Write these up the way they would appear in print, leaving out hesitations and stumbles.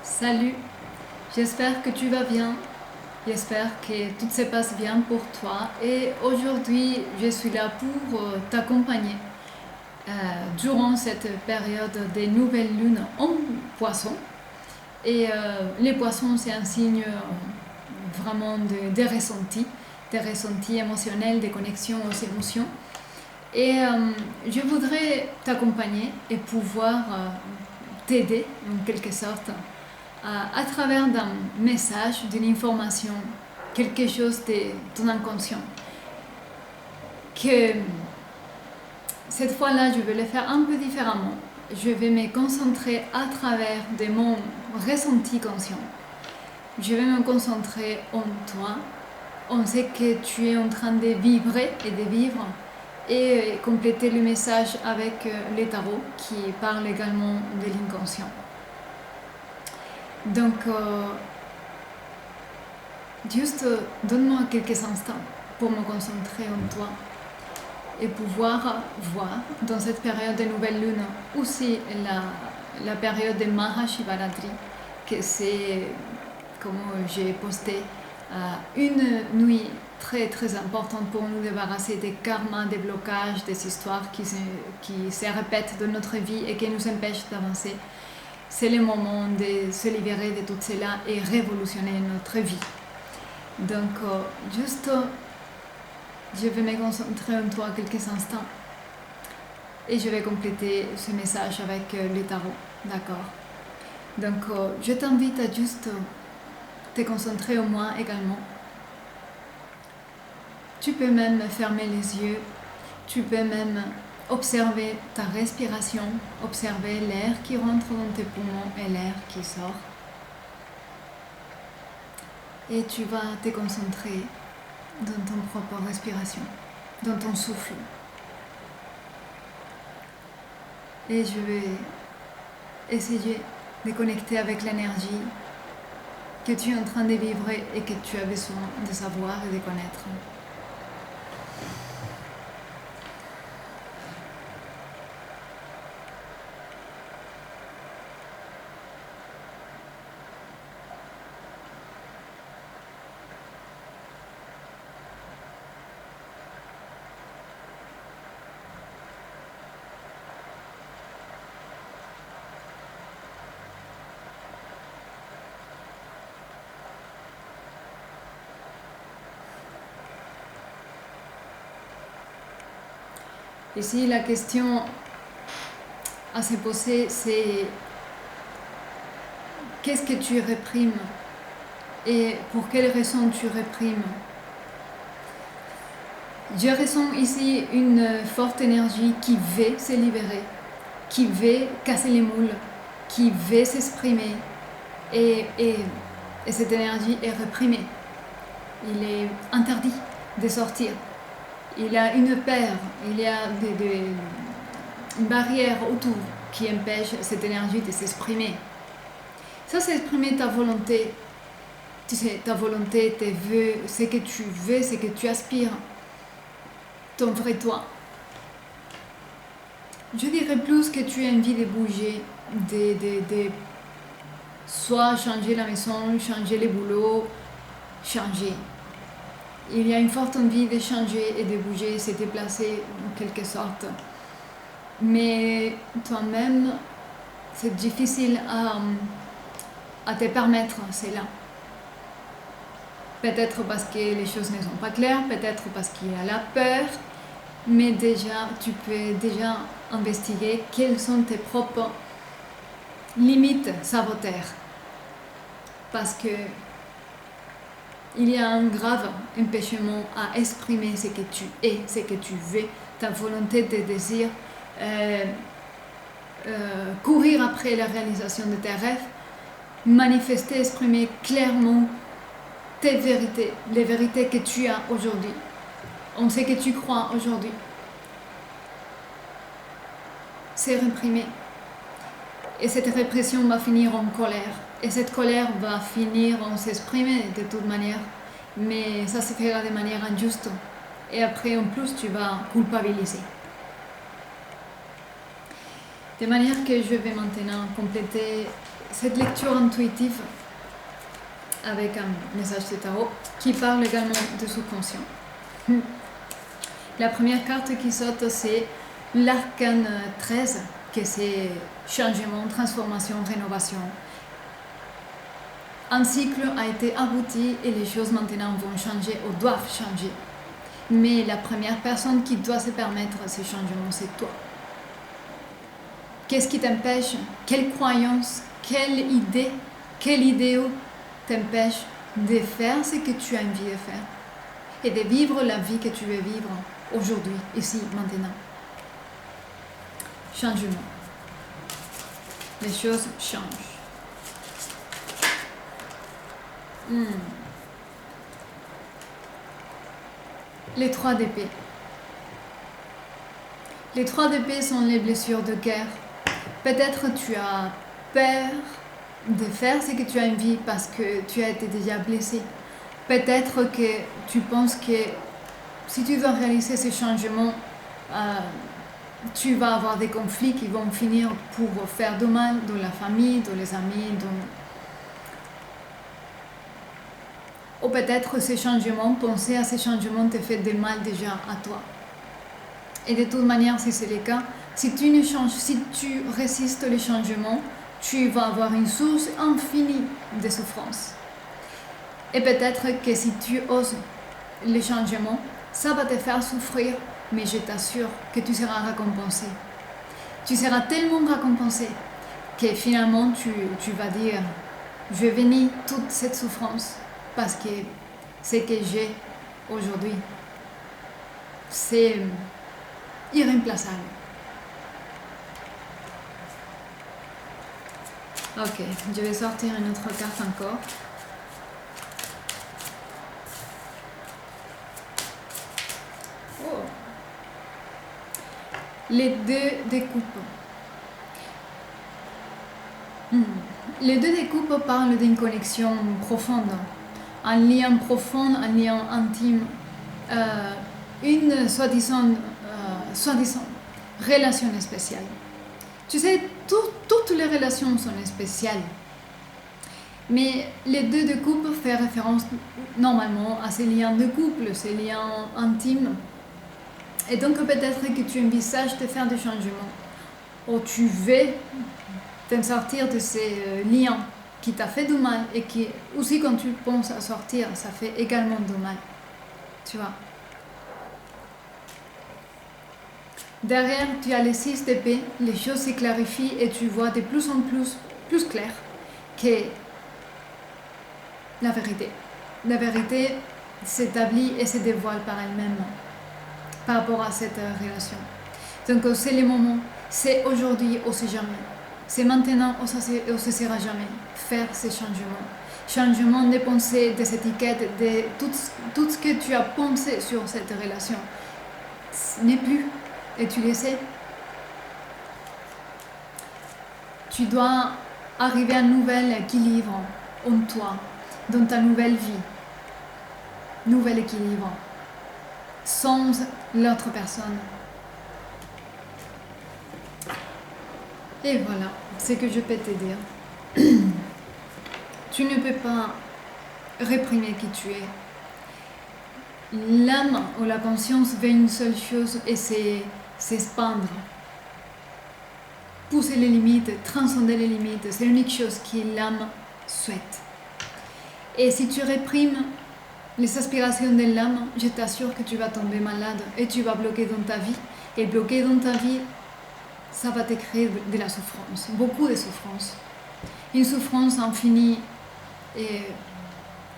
Salut, j'espère que tu vas bien, j'espère que tout se passe bien pour toi et aujourd'hui je suis là pour t'accompagner durant cette période des nouvelles lunes en poisson. Et les poissons c'est un signe vraiment des ressentis émotionnels, des connexions aux émotions. Et je voudrais t'accompagner et pouvoir t'aider en quelque sorte à travers d'un message, d'une information, quelque chose de ton inconscient. Que cette fois-là, je vais le faire un peu différemment. Je vais me concentrer à travers de mon ressenti conscient. Je vais me concentrer en toi, en ce que tu es en train de vibrer et de vivre, et compléter le message avec les tarots qui parlent également de l'inconscient. Donc, juste donne-moi quelques instants pour me concentrer en toi et pouvoir voir dans cette période de nouvelle lune aussi la période de Mahashivaratri, que c'est, comme j'ai posté, une nuit très très importante pour nous débarrasser des karmas, des blocages, des histoires qui se répètent dans notre vie et qui nous empêchent d'avancer. C'est le moment de se libérer de tout cela et révolutionner notre vie. Donc, juste, je vais me concentrer en toi quelques instants et je vais compléter ce message avec les tarots. D'accord? Donc, je t'invite à juste te concentrer en moi également. Tu peux même fermer les yeux, tu peux même observer ta respiration, observer l'air qui rentre dans tes poumons et l'air qui sort. Et tu vas te concentrer dans ton propre respiration, dans ton souffle. Et je vais essayer de connecter avec l'énergie que tu es en train de vivre et que tu as besoin de savoir et de connaître. Ici, la question à se poser, c'est qu'est-ce que tu réprimes et pour quelles raisons tu réprimes. Je ressens ici une forte énergie qui veut se libérer, qui veut casser les moules, qui veut s'exprimer et cette énergie est réprimée. Il est interdit de sortir. Il y a une peur, il y a une barrière autour qui empêche cette énergie de s'exprimer. Ça, c'est exprimer ta volonté. Tu sais, ta volonté, tes vœux, ce que tu veux, ce que tu aspires. Ton vrai toi. Je dirais plus que tu as envie de bouger, de soit changer la maison, changer le boulot, changer. Il y a une forte envie de changer et de bouger, se déplacer en quelque sorte. Mais toi-même, c'est difficile à te permettre cela. Peut-être parce que les choses ne sont pas claires, peut-être parce qu'il y a la peur, mais déjà, tu peux déjà investiguer quelles sont tes propres limites sabotaires. Parce que il y a un grave empêchement à exprimer ce que tu es, ce que tu veux, ta volonté, tes désirs, courir après la réalisation de tes rêves, manifester, exprimer clairement tes vérités, les vérités que tu as aujourd'hui, en ce que tu crois aujourd'hui. C'est réprimé. Et cette répression va finir en colère. Et cette colère va finir en s'exprimer de toute manière. Mais ça se fera de manière injuste. Et après, en plus, tu vas culpabiliser. De manière que je vais maintenant compléter cette lecture intuitive avec un message de tarot qui parle également de subconscient. La première carte qui saute, c'est l'arcane 13, que c'est changement, transformation, rénovation. Un cycle a été abouti et les choses maintenant vont changer ou doivent changer. Mais la première personne qui doit se permettre ce changement, c'est toi. Qu'est-ce qui t'empêche? Quelle croyance, quelle idée, quel idéal t'empêche de faire ce que tu as envie de faire et de vivre la vie que tu veux vivre aujourd'hui, ici, maintenant? Changement. Les choses changent. Les 3 d'épée. Les 3 d'épée sont les blessures de guerre. Peut-être tu as peur de faire ce que tu as envie parce que tu as été déjà blessé. Peut-être que tu penses que si tu dois réaliser ce changement, tu vas avoir des conflits qui vont finir pour faire du mal dans la famille, dans les amis, ou peut-être ces changements, penser à ces changements te fait du mal déjà à toi. Et de toute manière, si c'est le cas, si tu ne changes, si tu résistes les changements, tu vas avoir une source infinie de souffrance. Et peut-être que si tu oses les changements, ça va te faire souffrir, mais je t'assure que tu seras récompensé. Tu seras tellement récompensé que finalement tu vas dire, je bénis toute cette souffrance parce que ce que j'ai aujourd'hui, c'est irremplaçable. Ok, je vais sortir une autre carte encore. Oh. Les 2 de coupe. Les 2 de coupe parlent d'une connexion profonde, un lien profond, un lien intime, une soi-disant relation spéciale. Tu sais, toutes les relations sont spéciales. Mais les 2 de coupe font référence normalement à ces liens de couple, ces liens intimes. Et donc peut-être que tu envisages de faire des changements. Ou tu veux t'en sortir de ces liens qui t'a fait du mal et qui, aussi quand tu penses à sortir, ça fait également du mal. Tu vois. Derrière, tu as les 6 d'épée, les choses se clarifient et tu vois de plus en plus clair que la vérité. La vérité s'établit et se dévoile par elle-même par rapport à cette relation. Donc c'est le moment, c'est aujourd'hui ou c'est jamais. C'est maintenant ou ce sera jamais. Faire ces changements. Changement des pensées, des étiquettes, de tout ce que tu as pensé sur cette relation n'est plus. Et tu le sais. Tu dois arriver à un nouvel équilibre en toi, dans ta nouvelle vie. Nouvel équilibre. Sans l'autre personne. Et voilà, c'est ce que je peux te dire. Tu ne peux pas réprimer qui tu es. L'âme ou la conscience veut une seule chose et c'est s'expandre. Pousser les limites, transcender les limites, c'est l'unique chose que l'âme souhaite. Et si tu réprimes les aspirations de l'âme, je t'assure que tu vas tomber malade et tu vas bloquer dans ta vie. Et bloquer dans ta vie, ça va te créer de la souffrance, beaucoup de souffrance. Une souffrance infinie et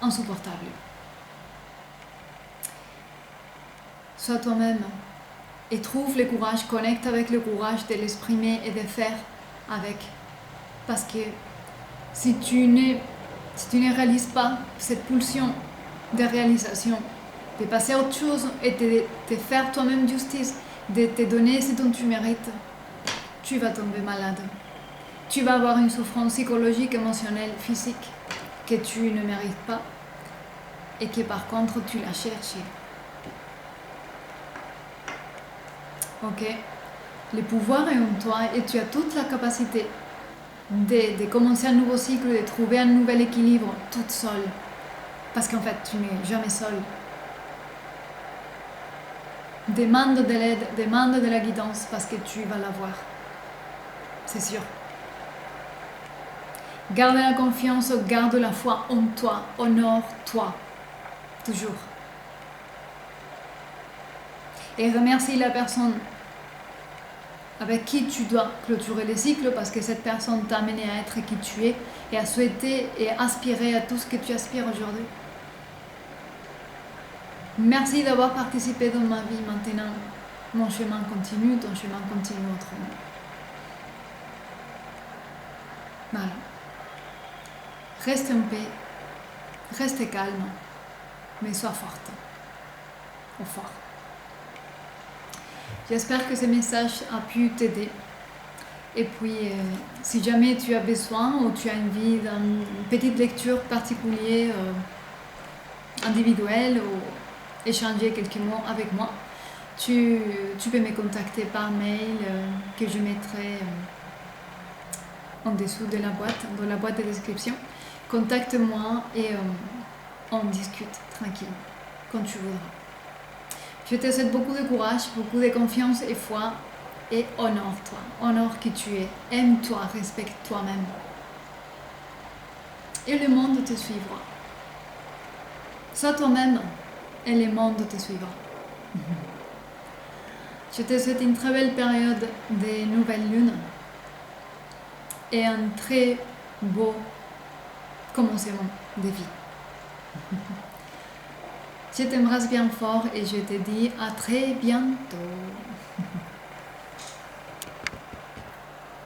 insupportable. Sois toi-même et trouve le courage, connecte avec le courage de l'exprimer et de faire avec. Parce que si tu ne réalises pas cette pulsion de réalisation, de passer à autre chose et de te faire toi-même justice, de te donner ce dont tu mérites, tu vas tomber malade. Tu vas avoir une souffrance psychologique, émotionnelle, physique que tu ne mérites pas et que par contre tu l'as cherché. Ok, le pouvoir est en toi et tu as toute la capacité de commencer un nouveau cycle, de trouver un nouvel équilibre toute seule. Parce qu'en fait, tu n'es jamais seule. Demande de l'aide, demande de la guidance parce que tu vas l'avoir. C'est sûr. Garde la confiance, garde la foi en toi, honore-toi. Toujours. Et remercie la personne avec qui tu dois clôturer les cycles parce que cette personne t'a amené à être qui tu es et à souhaiter et aspirer à tout ce que tu aspires aujourd'hui. Merci d'avoir participé dans ma vie. Maintenant, mon chemin continue, ton chemin continue autrement. Voilà. Reste en paix, reste calme, mais sois forte ou fort. J'espère que ce message a pu t'aider. Et puis, si jamais tu as besoin ou tu as envie d'une petite lecture particulière, individuelle, ou échanger quelques mots avec moi, tu peux me contacter par mail que je mettrai en dessous de la boîte, dans la boîte de description. Contacte-moi et on discute tranquille, quand tu voudras. Je te souhaite beaucoup de courage, beaucoup de confiance et foi, et honore-toi, honore qui tu es, aime-toi, respecte toi-même. Et le monde te suivra. Sois toi-même et le monde te suivra. Je te souhaite une très belle période de nouvelle lune et un très beau commencement de vie. Je t'embrasse bien fort et je te dis à très bientôt.